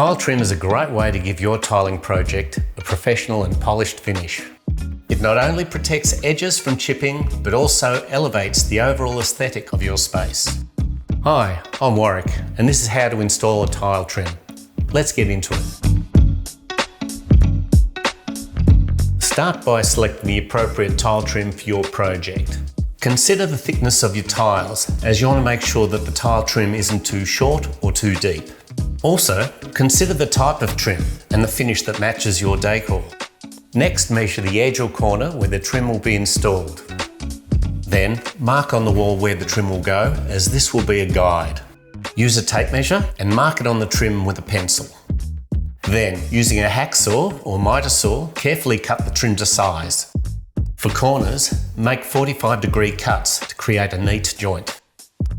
Tile trim is a great way to give your tiling project a professional and polished finish. It not only protects edges from chipping, but also elevates the overall aesthetic of your space. Hi, I'm Warwick, and this is how to install a tile trim. Let's get into it. Start by selecting the appropriate tile trim for your project. Consider the thickness of your tiles, as you want to make sure that the tile trim isn't too short or too deep. Also, consider the type of trim and the finish that matches your decor. Next, measure the edge or corner where the trim will be installed. Then, mark on the wall where the trim will go, as this will be a guide. Use a tape measure and mark it on the trim with a pencil. Then, using a hacksaw or miter saw, carefully cut the trim to size. For corners, make 45-degree cuts to create a neat joint.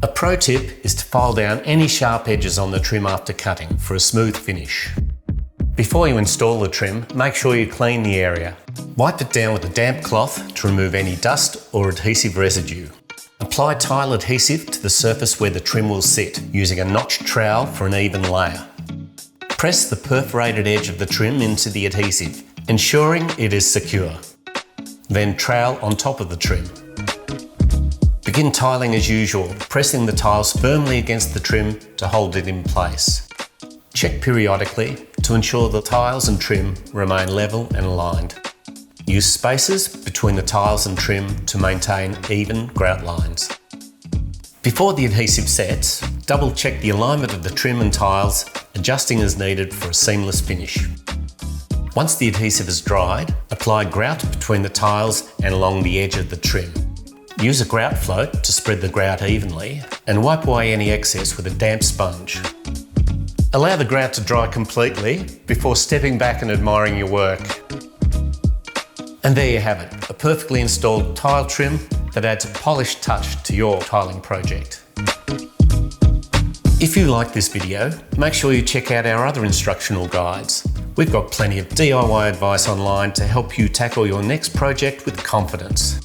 A pro tip is to file down any sharp edges on the trim after cutting for a smooth finish. Before you install the trim, make sure you clean the area. Wipe it down with a damp cloth to remove any dust or adhesive residue. Apply tile adhesive to the surface where the trim will sit, using a notched trowel for an even layer. Press the perforated edge of the trim into the adhesive, ensuring it is secure. Then trowel on top of the trim. Begin tiling as usual, pressing the tiles firmly against the trim to hold it in place. Check periodically to ensure the tiles and trim remain level and aligned. Use spacers between the tiles and trim to maintain even grout lines. Before the adhesive sets, double check the alignment of the trim and tiles, adjusting as needed for a seamless finish. Once the adhesive is dried, apply grout between the tiles and along the edge of the trim. Use a grout float to spread the grout evenly and wipe away any excess with a damp sponge. Allow the grout to dry completely before stepping back and admiring your work. And there you have it, a perfectly installed tile trim that adds a polished touch to your tiling project. If you like this video, make sure you check out our other instructional guides. We've got plenty of DIY advice online to help you tackle your next project with confidence.